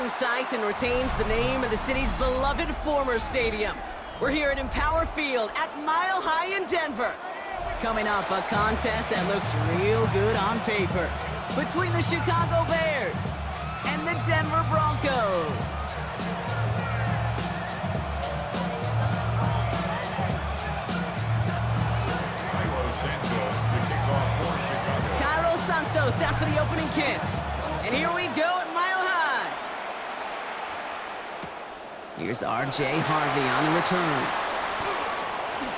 site and retains the name of the city's beloved former stadium. We're here at Empower Field at Mile High in Denver. Coming up, a contest that looks real good on paper between the Chicago Bears and the Denver Broncos. Santos out for the opening kick. And here we go at Mile High. Here's R.J. Harvey on the return.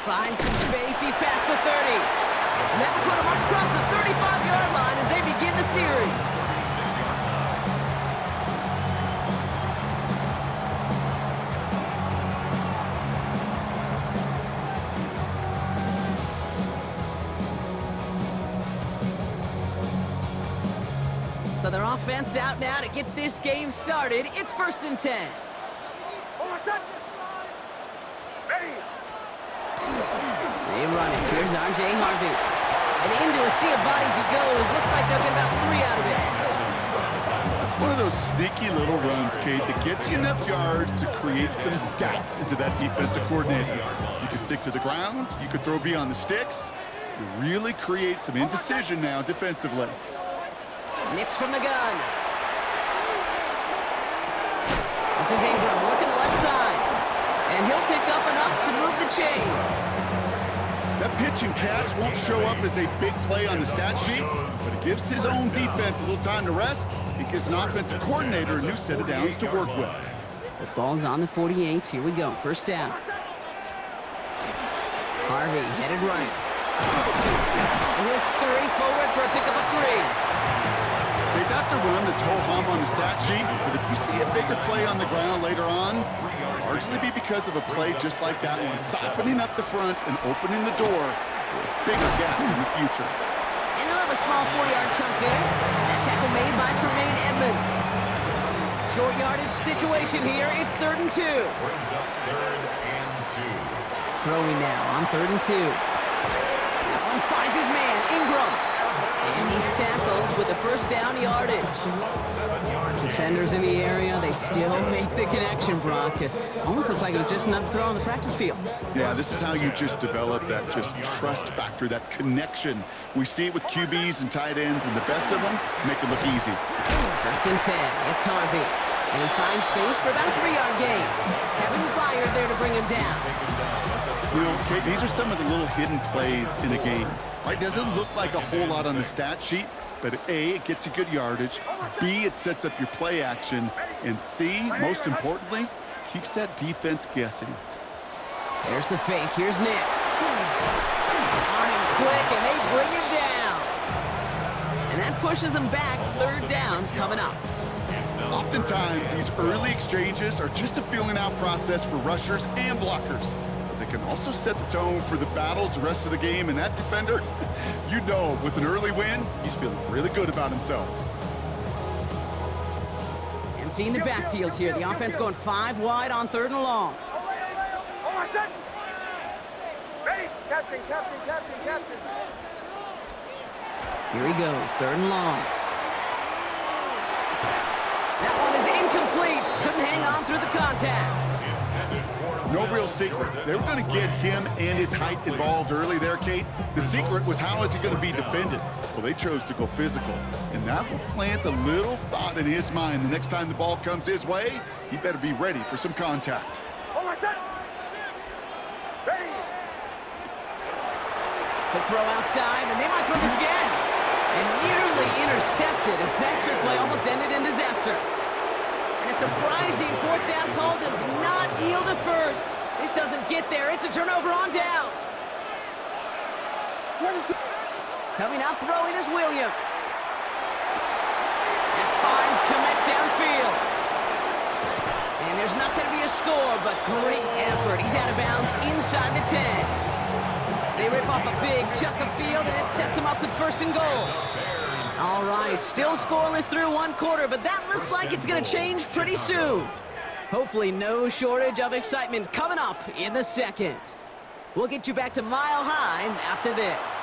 Finds some space. He's past the 30. And that will put him up across the 35-yard line as they begin the series. So their offense out now to get this game started. It's 1st and 10. They run it. Here's R.J. Harvey. And into a sea of bodies he goes. Looks like they'll get about 3 out of it. That's one of those sneaky little runs, Kate, that gets you enough yards to create some doubt into that defensive coordinator. You could stick to the ground. You could throw beyond the sticks. You really create some indecision now defensively. Nix from the gun. This is Ingram working the left side. And he'll pick up enough to move the chains. That pitch and catch won't show up as a big play on the stat sheet, but it gives his own defense a little time to rest. It gives an offensive coordinator a new set of downs to work with. The ball's on the 48. Here we go. 1st down. Harvey headed right. And he'll scurry forward for a pickup of 3. Okay, that's a run that's ho-hum on the stat sheet, but if you see a bigger play on the ground later on, it'll largely be because of a play just like that one, softening up the front and opening the door for a bigger gap in the future. And he'll have a small 4-yard chunk there. That tackle made by Tremaine Edmonds. Short yardage situation here. It's 3rd and 2. Throwing now on 3rd and 2. That one finds his man, Ingram. And he's tackled with the 1st down yardage. Defenders in the area, they still make the connection, Brock. It almost looked like it was just another throw on the practice field. Yeah, this is how you just develop that just trust factor, that connection. We see it with QBs and tight ends, and the best of them make it look easy. 1st and 10, it's Harvey. And he finds space for about a 3-yard gain. Kevin Byard there to bring him down. You know, Kate, these are some of the little hidden plays in a game. Right? Doesn't look like a whole lot on the stat sheet, but A, it gets you good yardage. B, it sets up your play action. And C, most importantly, keeps that defense guessing. There's the fake. Here's Nix. On him quick, and they bring him down. And that pushes him back. 3rd down coming up. Oftentimes, these early exchanges are just a feeling out process for rushers and blockers. They can also set the tone for the battles the rest of the game, and that defender, you know, with an early win, he's feeling really good about himself. Emptying the backfield here. The offense going 5 wide on 3rd and long. Captain. Here he goes, 3rd and long. That one is incomplete. Couldn't hang on through the contact. No real secret. They were going to get him and his height involved early there, Kate. The secret was how is he going to be defended? Well, they chose to go physical, and that will plant a little thought in his mind. The next time the ball comes his way, he better be ready for some contact. Quick throw outside, and they might throw this again. And nearly intercepted as that trick play almost ended in disaster. And a surprising 4th down call does not yield a 1st. This doesn't get there. It's a turnover on downs. Coming out throwing is Williams. And finds Kmet downfield. And there's not going to be a score, but great effort. He's out of bounds inside the 10. They rip off a big chunk of field, and it sets them up with 1st and goal. All right, still scoreless through 1 quarter, but that looks like it's going to change pretty soon. Hopefully no shortage of excitement coming up in the 2nd. We'll get you back to Mile High after this.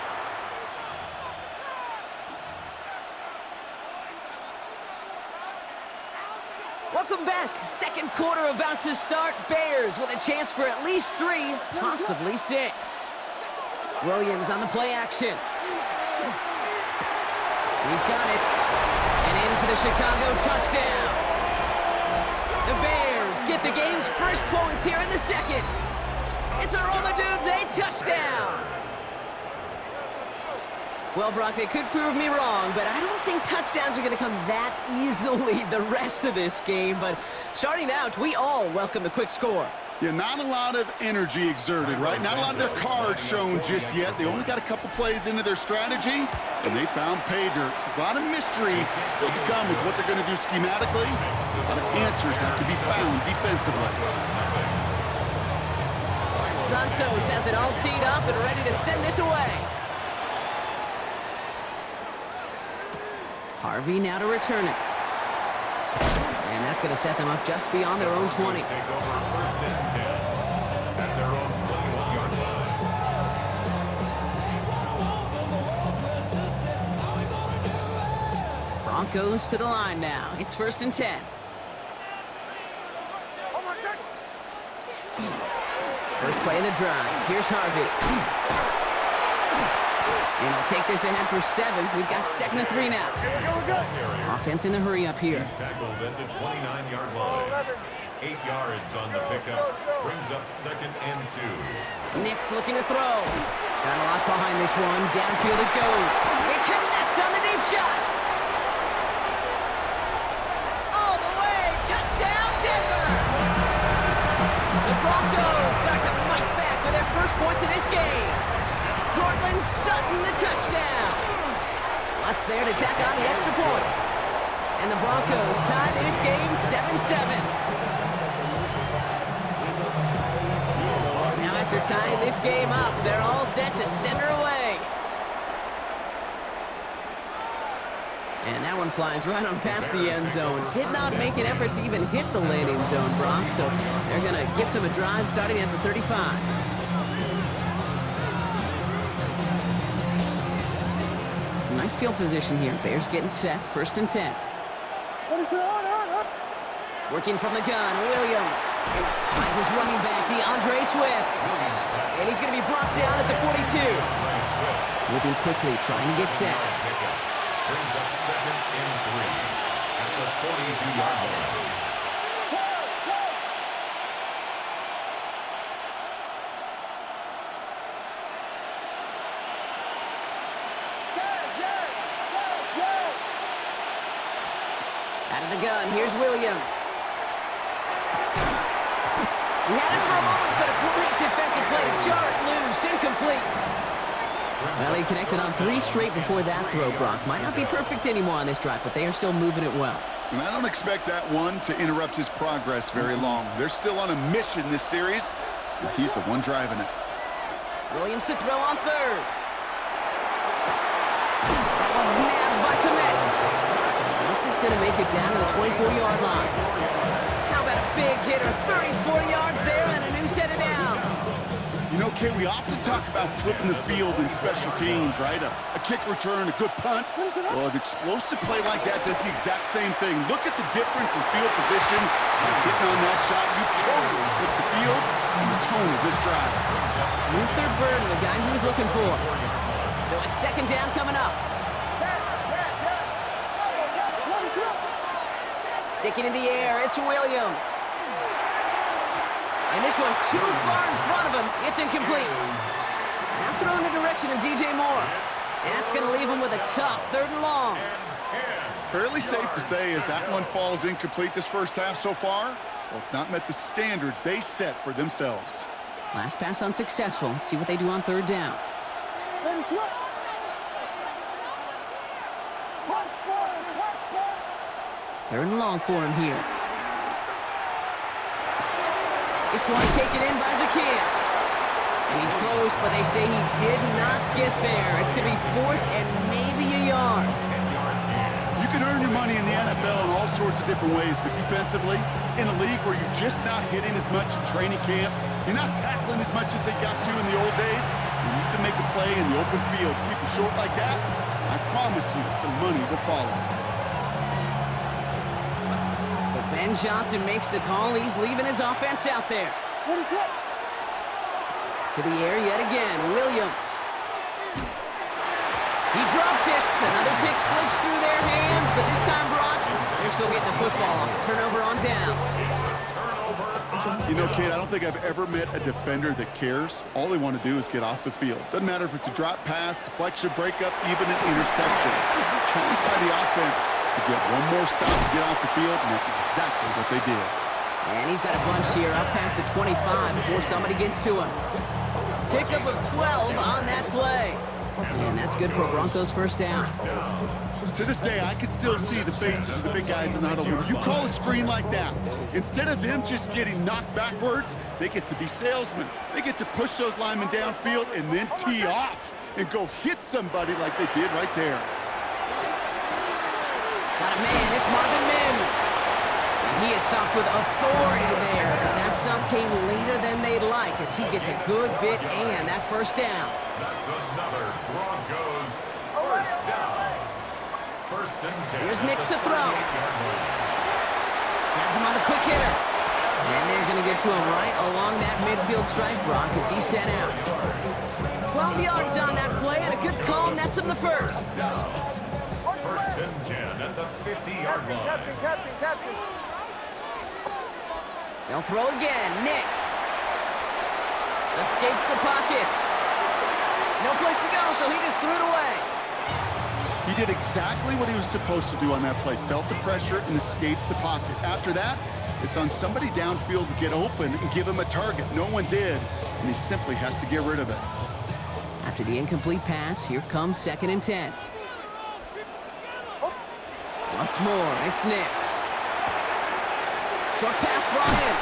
Welcome back. Second quarter about to start. Bears with a chance for at least 3, possibly 6. Williams on the play action. He's got it. And in for the Chicago touchdown. The Bears get the game's first points here in the second. It's a roll the dudes, a touchdown. Well, Brock, they could prove me wrong, but I don't think touchdowns are going to come that easily the rest of this game. But starting out, we all welcome the quick score. Yeah, not a lot of energy exerted, right? Not a lot of their cards shown just yet. They only got a couple plays into their strategy, and they found pay dirt. A lot of mystery still to come with what they're going to do schematically. A lot of answers have to be found defensively. Santos has it all teed up and ready to send this away. Harvey now to return it. And that's going to set them up just beyond their own 20. Take over first and 10 at their own 21-yard line. Broncos to the line now. It's first and 10. First play in the drive. Here's Harvey. And he'll take this ahead for 7. We've got second and 3 now. Offense in the hurry up here. He's tackled at the 29-yard line. 8 yards on the pickup. Brings up second and 2. Nick's looking to throw. Got a lot behind this one. Downfield it goes. It connects on the deep shot. All the way. Touchdown, Denver. The Broncos start to fight back with their first points in this game. Cortland Sutton, the touchdown. Lutz there to tack on the extra point. And the Broncos tie this game 7-7. Now after tying this game up, they're all set to send her away. And that one flies right on past the end zone. Did not make an effort to even hit the landing zone, Brock, so they're going to gift him a drive starting at the 35. Nice field position here. Bears getting set. First and 10. Working from the gun. Williams finds his running back, DeAndre Swift. And he's going to be brought down at the 42. Moving quickly, trying to get set. Brings up second and 3 at the 42-yard line. Out of the gun, here's Williams. He had it for a moment, but a great defensive play to jar it loose. Incomplete. Well, he connected on 3 straight before that throw, Brock. Might not be perfect anymore on this drive, but they are still moving it well. And I don't expect that one to interrupt his progress very long. They're still on a mission this series. He's the one driving it. Williams to throw on 3rd. That one's nabbed by Komet. This is going to make it down to the 24-yard line. How about a big hitter, 30-40 yards there, and a new set of downs. You know, Kate, we often talk about flipping the field in special teams, right? A kick return, a good punt. Well, an explosive play like that does the exact same thing. Look at the difference in field position. By hitting on that shot, you've totally flipped the field and the tone of this drive. Luther Burden, the guy he was looking for. So it's second down coming up. Sticking in the air, it's Williams. And this one too far in front of him. It's incomplete. Now throwing the direction of DJ Moore. And that's going to leave him with a tough 3rd and long. Fairly safe to say as that one falls incomplete this first half so far, well, it's not met the standard they set for themselves. Last pass unsuccessful. Let's see what they do on 3rd down. 3rd and long for him here. This one taken in by Zacchaeus. And he's close, but they say he did not get there. It's going to be 4th and maybe a yard. You can earn your money in the NFL in all sorts of different ways, but defensively, in a league where you're just not hitting as much in training camp, you're not tackling as much as they got to in the old days, and you can make a play in the open field. Keep it short like that, I promise you some money will follow. And Johnson makes the call. He's leaving his offense out there. To the air yet again. Williams. He drops it. Another pick slips through their hands, but this time, Brock, they're still getting the football off. Turnover on downs. You know, Kate, I don't think I've ever met a defender that cares. All they want to do is get off the field. Doesn't matter if it's a drop pass, deflection, breakup, even an interception. Challenged by the offense to get one more stop to get off the field, and that's exactly what they did. And he's got a bunch here up past the 25 before somebody gets to him. Pickup of 12 on that play. And that's good for a Broncos first down. To this day, I can still see the faces of the big guys in the huddle. When you call a screen like that, instead of them just getting knocked backwards, they get to be salesmen. They get to push those linemen downfield and then tee off and go hit somebody like they did right there. Got a man, it's Marvin Mims. And he is stopped with authority there, but that stop came later than they'd like as he gets a good bit and that first down. That's another Broncos first down. First and 10. Here's Nix to throw. Has him on the quick hitter. And they're going to get to him right along that midfield stripe, Brock, as he's sent out. 12 yards on that play, and a good call nets him the first. First and 10 at the 50-yard line. They'll throw again. Nix escapes the pocket. No place to go, so he just threw it away. He did exactly what he was supposed to do on that play. Felt the pressure and escapes the pocket. After that, it's on somebody downfield to get open and give him a target. No one did, and he simply has to get rid of it. After the incomplete pass, here comes 2nd and 10. Once more, it's Nix. Short pass brought in.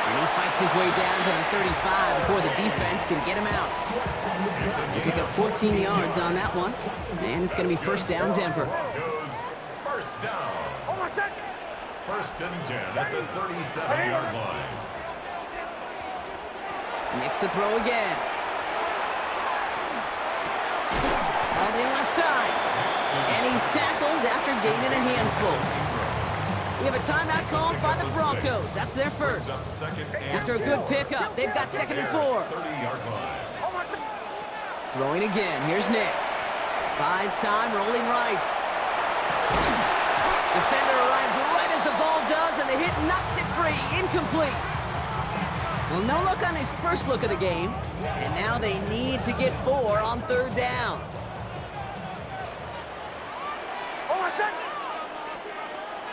And he fights his way down to the 35 before the defense can get him out. They pick up 14 yards on that one. And it's going to be first down, Denver. First down. First and 10 at the 37-yard line. Nix to throw again. On the left side. And he's tackled after gaining a handful. We have a timeout called by the Broncos. That's their first. After a good pickup, they've got 2nd and 4. 30-yard line. Throwing again. Here's Nix. Buys time, rolling right. Defender arrives right as the ball does, and the hit knocks it free. Incomplete. Well, no look on his first look of the game, and now they need to get 4 on 3rd down.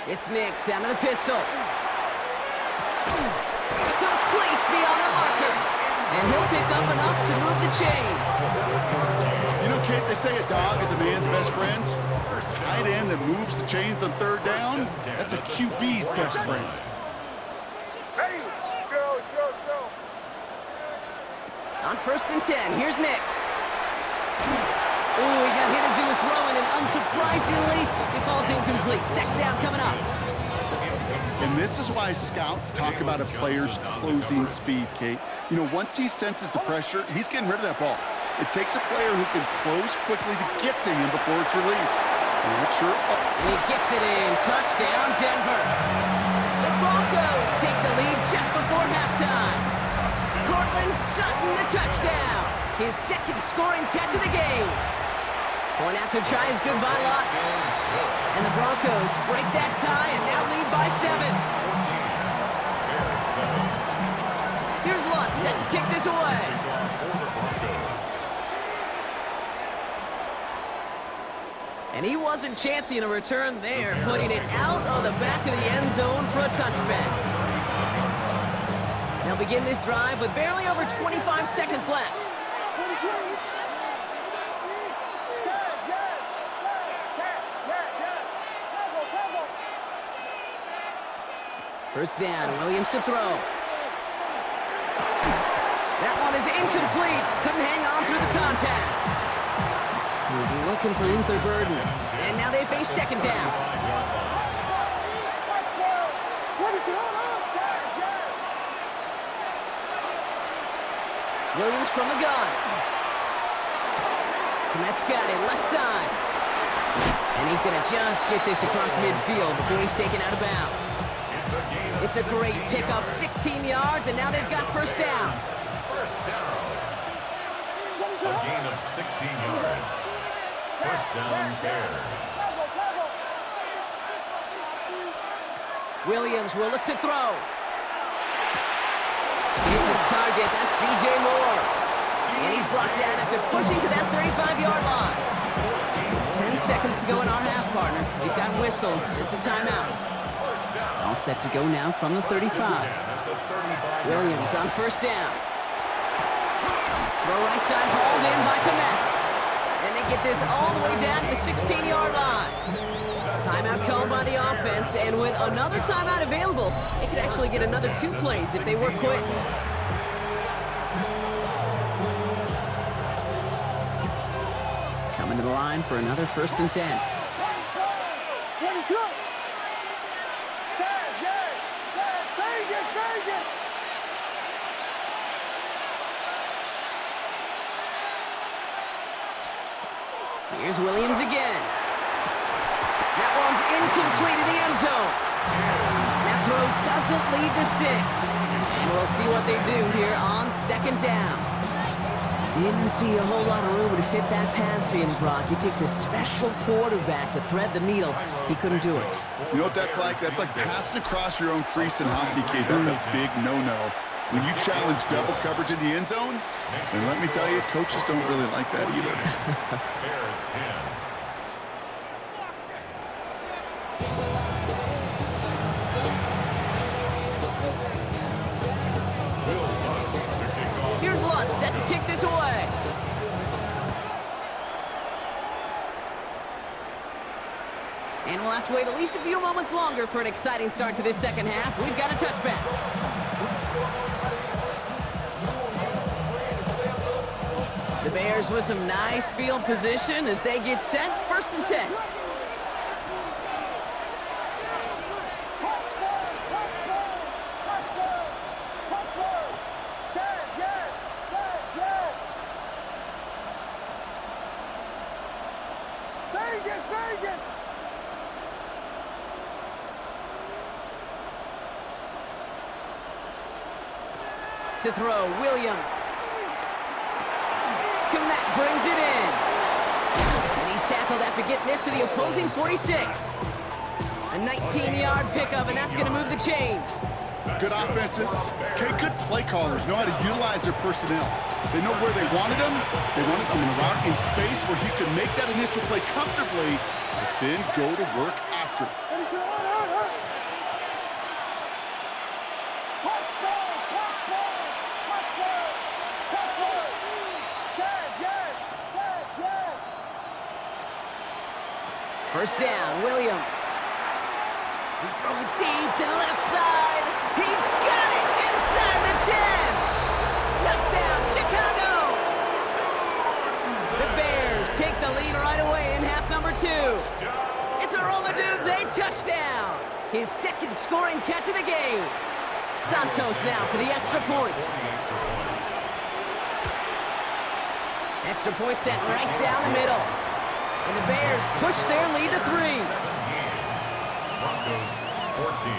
It's Nix out of the pistol. Complete beyond the marker. And he'll pick up enough to move the chains. You know, Kate, they say a dog is a man's best friend. A tight end that moves the chains on 3rd down, that's a QB's best friend. On 1st and 10, here's Nix. Ooh, he got hit as he was throwing, and unsurprisingly, he falls incomplete. 2nd down coming up. And this is why scouts talk about a player's closing speed, Kate. You know, once he senses the pressure, he's getting rid of that ball. It takes a player who can close quickly to get to him before it's released. He gets it in. Touchdown, Denver. The Broncos take the lead just before halftime. Cortland Sutton, the touchdown. His 2nd scoring catch of the game. Point after try is good by Lutz. And the Broncos break that tie and now lead by 7. Here's Lutz set to kick this away. And he wasn't chancing a return there, putting it out of the back of the end zone for a touchback. They'll begin this drive with barely over 25 seconds left. First down, Williams to throw. That one is incomplete. Couldn't hang on through the contact. He was looking for Luther Burden. And now they face 2nd down. Williams from the gun. Komet's got it, left side. And he's going to just get this across midfield before he's taken out of bounds. It's It's a great pickup, 16 yards, and now they've got first down. First down. A gain of 16 yards. First down, Bears. Williams will look to throw. Hits his target. That's DJ Moore. And he's blocked out after pushing to that 35-yard line. 10 seconds to go in our half, partner. We've got whistles. It's a timeout. All set to go now from the 35. Williams on first down. Throw right side, hauled in by Komet. And they get this all the way down to the 16-yard line. Timeout called by the offense, and with another timeout available, they could actually get another 2 plays if they work quick. Coming to the line for another first and 10. Here's Williams again. That one's incomplete in the end zone. That throw doesn't lead to 6. And we'll see what they do here on second down. Didn't see a whole lot of room to fit that pass in, Brock. It takes a special quarterback to thread the needle. He couldn't do it. You know what that's like? That's like passing across your own crease in hockey, kid. That's a big no-no. When you challenge double coverage in the end zone, and let me tell you, coaches don't really like that either. Bears 10. Here's Lutz set to kick this away. And we'll have to wait at least a few moments longer for an exciting start to this second half. We've got a touchback. The Bears with some nice field position as they get set. First and 10. To throw, Williams. Komet brings it in. And he's tackled after getting this to the opposing 46. A 19-yard pickup, and that's going to move the chains. Good offenses. Okay, good play callers know how to utilize their personnel. They know where they wanted them. They wanted them in space where he could make that initial play comfortably, but then go to work after. First down, Williams. He's throwing deep to the left side. He's got it inside the 10. Touchdown, Chicago. The Bears take the lead right away in half number 2. It's a roll the dudes, a touchdown. His second scoring catch of the game. Santos now for the extra point. Extra point set right down the middle. And the Bears push their lead to 3. 17. Broncos 14.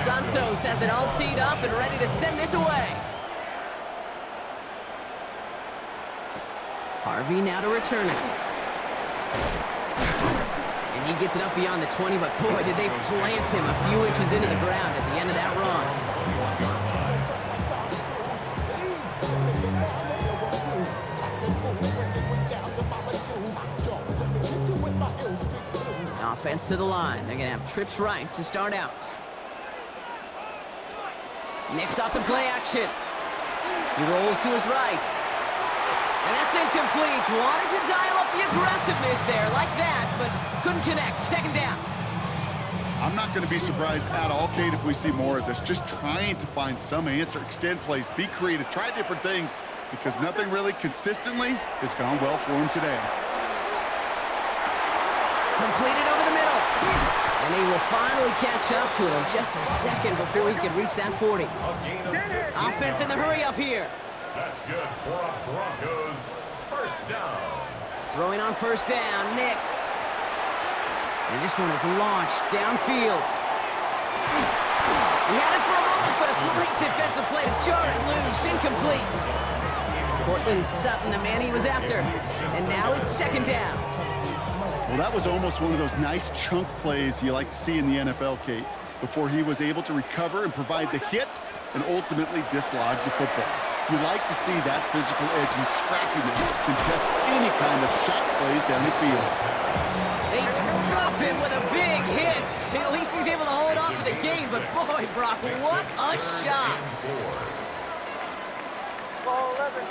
Santos has it all teed up and ready to send this away. Harvey now to return it. And he gets it up beyond the 20, but boy, did they plant him a few inches into the ground at the end of that run. Offense to the line. They're going to have trips right to start out. Nicks off the play action. He rolls to his right. And that's incomplete. Wanted to dial up the aggressiveness there like that, but couldn't connect. Second down. I'm not going to be surprised at all, Kate, if we see more of this. Just trying to find some answer, extend plays, be creative, try different things, because nothing really consistently has gone well for him today. Completed over the middle. And they will finally catch up to him just a second before he can reach that 40. Offense in the hurry up here. That's good for a Broncos first down. Throwing on first down, Nix. And this one is launched downfield. He had it for a moment, but a great defensive play to jar it loose. Incomplete. Cortland Sutton, the man he was after. And now it's second down. Well, that was almost one of those nice chunk plays you like to see in the NFL, Kate, before he was able to recover and provide the hit and ultimately dislodge the football. You like to see that physical edge and scrappiness to contest any kind of shot plays down the field. They drop him with a big hit. At least he's able to hold on for the game, but boy, Brock, what a shot. Ball 11.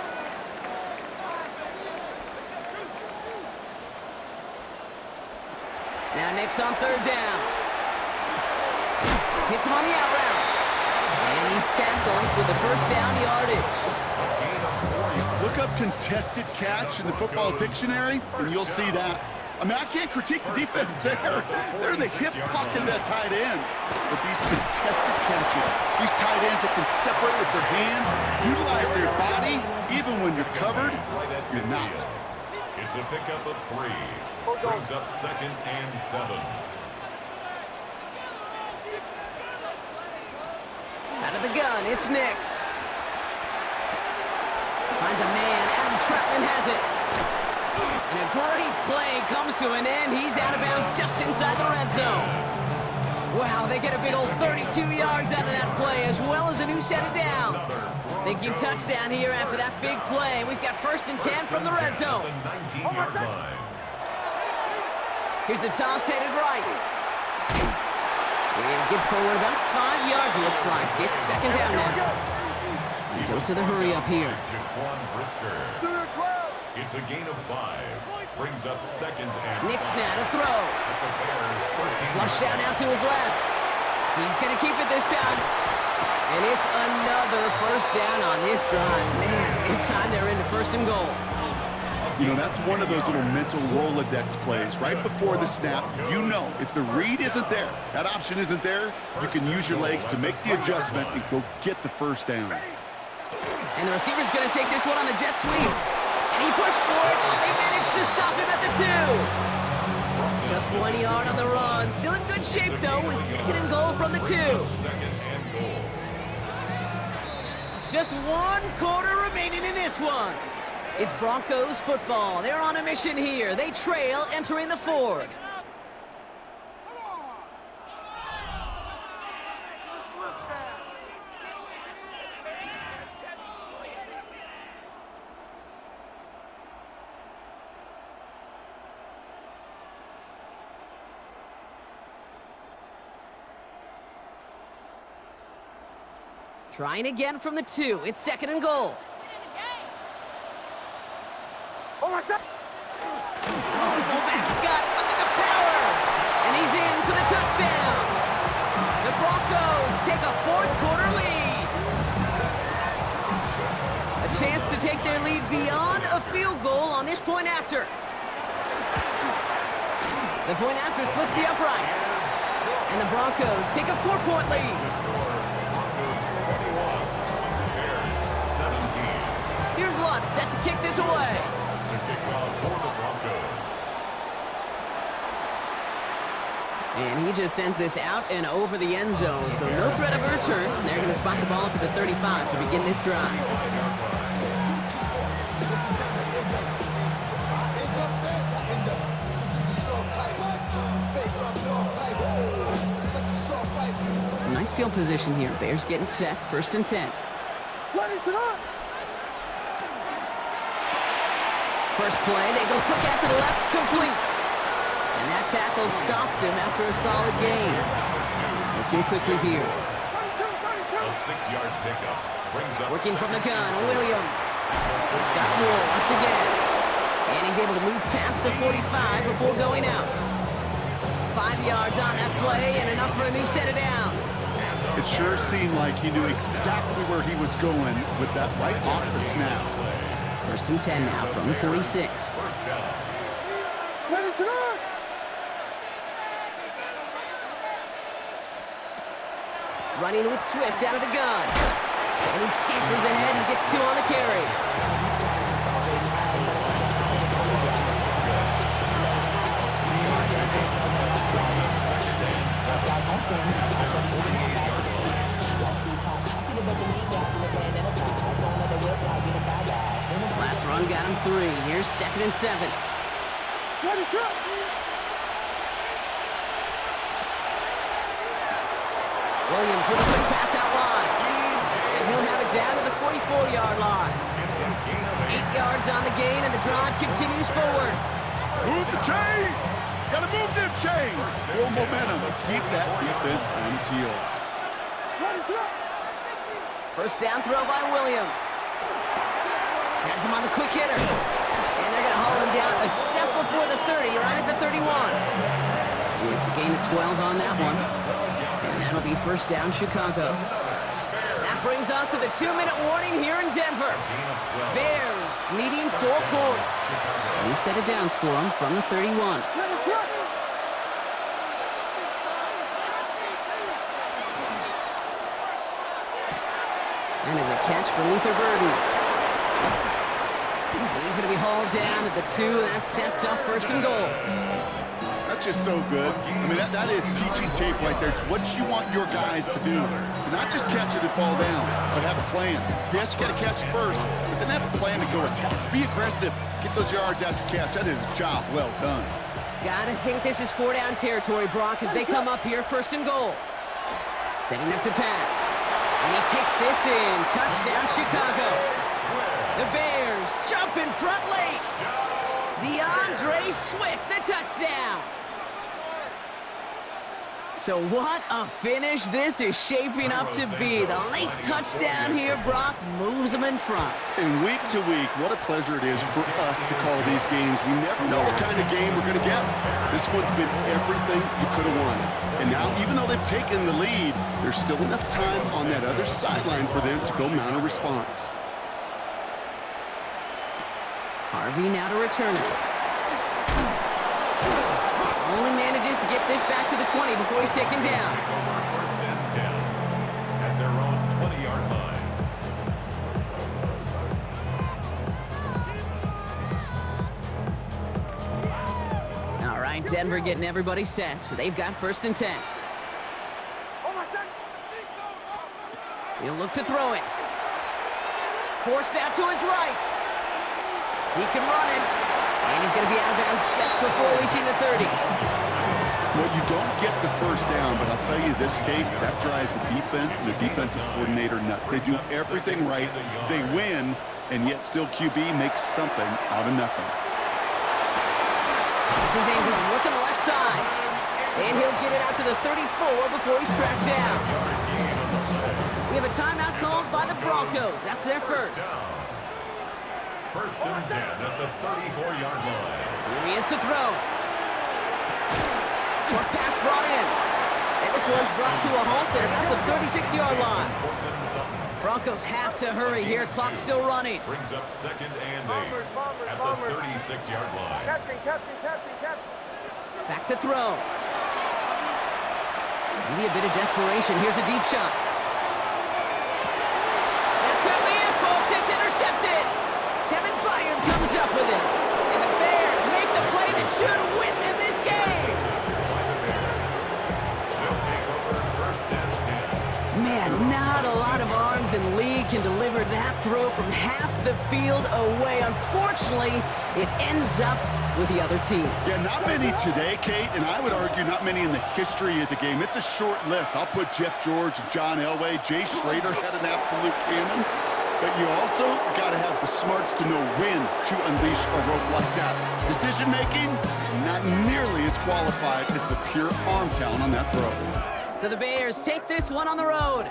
Now Nix on third down. Hits him on the out route. And he's tackled with the first down yardage. Look up contested catch in the football dictionary, and you'll see that. I mean, I can't critique the defense there. They're the hip pocket of that tight end. But these contested catches, these tight ends that can separate with their hands, utilize their body, even when you're covered, you're not. It's a pickup of 3. Brings up second and 7. Out of the gun, it's Nix. Finds a man, Adam Troutman has it. And a great play comes to an end. He's out of bounds just inside the red zone. Wow, they get a big old 32 yards out of that play, as well as a new set of downs. Thinking touchdown here after that big play. We've got first and 10 from the red zone. Here's a toss headed right. And get forward about 5 yards, it looks like. It's second down now. And dose of the hurry up here. It's a gain of 5. Brings up second and Nix now to throw. Flush down out to his left. He's going to keep it this time. And it's another first down on this drive. Man, this time they're into first and goal. You know, that's one of those little mental Rolodex plays. Right before the snap, you know if the read isn't there, that option isn't there, you can use your legs to make the adjustment and go get the first down. And the receiver's going to take this one on the jet sweep. And he pushed for it, but they managed to stop him at the 2. Just 1 yard on the run. Still in good shape, though, with second and goal from the 2. Just 1 quarter remaining in this one. It's Broncos football. They're on a mission here. They trail entering the 4th. Trying again from the 2. It's second and goal. Oh, the fullback's got it. Look at the power. And he's in for the touchdown. The Broncos take a 4th quarter lead. A chance to take their lead beyond a field goal on this point after. The point after splits the uprights. And the Broncos take a 4-point lead. Here's Lutz set to kick this away. And he just sends this out and over the end zone, so no threat of a return. They're going to spot the ball up at the 35 to begin this drive. Some nice field position here. Bears getting set, first and 10. First play, they go quick out to the left, complete. And that tackle stops him after a solid gain. Looking quickly here. A 6-yard pickup brings up working from the gun, Williams. He's got more once again. And he's able to move past the 45 before going out. 5 yards on that play and enough for a new set of downs. It sure seemed like he knew exactly where he was going with that right off the snap. First and 10 now from the 46. running with Swift out of the gun. And he scampers ahead and gets 2 on the carry. Last run got him 3. Here's 2nd and 7. Williams with a quick pass out wide. And he'll have it down to the 44-yard line. 8 yards on the gain, and the drive continues forward. Move the chains! Gotta move them chains! Build momentum. Keep that defense on its heels. First down throw by Williams. Has him on the quick hitter. And they're going to haul him down a step before the 30, right at the 31. It's a gain of 12 on that one. And that'll be first down Chicago. That brings us to the 2-minute warning here in Denver. Bears needing 4 points. New set of downs for them from the 31. And as a catch for Luther Burden. And he's going to be hauled down at the 2. That sets up first and goal. That's just so good. I mean, that is teaching tape right there. It's what you want your guys to do. To not just catch it and fall down, but have a plan. Yes, you got to catch it first, but then have a plan to go attack. Be aggressive. Get those yards after catch. That is a job well done. Gotta think this is 4-down territory, Brock, as they come up here first and goal. Setting up to pass. And he takes this in. Touchdown, Chicago. The Bears jump in front late. DeAndre Swift, the touchdown. So what a finish this is shaping up to be. The late touchdown here, Brock, moves them in front. And week to week, what a pleasure it is for us to call these games. We never know what kind of game we're going to get. This one's been everything you could have wanted. And now, even though they've taken the lead, there's still enough time on that other sideline for them to go mount a response. Harvey now to return it. Only manages to get this back to the 20 before he's taken down. First and 10 at their own 20-yard line. All right, Denver getting everybody set. They've got first and 10. He'll look to throw it. Forced out to his right. He can run it. And he's going to be out of bounds just before reaching the 30. Well, you don't get the first down, but I'll tell you this, Kate, that drives the defense and the defensive coordinator nuts. They do everything right. They win, and yet still QB makes something out of nothing. This is Ingram looking the left side. And he'll get it out to the 34 before he's tracked down. We have a timeout called by the Broncos. That's their first. First and 10 at the 34-yard line. Here he is to throw. Short pass brought in. And this one's brought to a halt at about the 36-yard line. Broncos have to hurry here. Clock's still running. Brings up second and 8 at the 36-yard line. Captain. Back to throw. Maybe a bit of desperation. Here's a deep shot. That could be it, folks. It's intercepted. Kevin Byard comes up with it. And the Bears make the play that should win them this game. They'll take over first and 10. Man, not a lot of arms in league can deliver that throw from half the field away. Unfortunately, it ends up with the other team. Yeah, not many today, Kate, and I would argue not many in the history of the game. It's a short list. I'll put Jeff George, John Elway, Jay Schrader had an absolute cannon. But you also got to have the smarts to know when to unleash a rope like that. Decision-making, not nearly as qualified as the pure arm talent on that throw. So the Bears take this one on the road.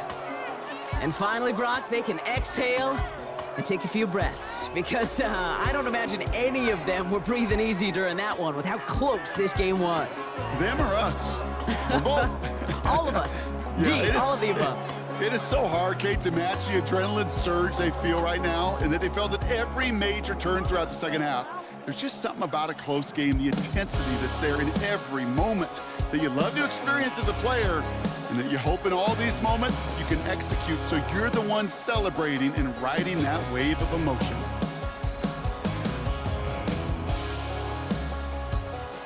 And finally, Brock, they can exhale and take a few breaths. Because I don't imagine any of them were breathing easy during that one with how close this game was. Them or us? We're both. All of us. Yeah, all of the above. It is so hard, Kate, to match the adrenaline surge they feel right now and that they felt at every major turn throughout the second half. There's just something about a close game, the intensity that's there in every moment that you love to experience as a player, And that you hope in all these moments you can execute so you're the one celebrating and riding that wave of emotion.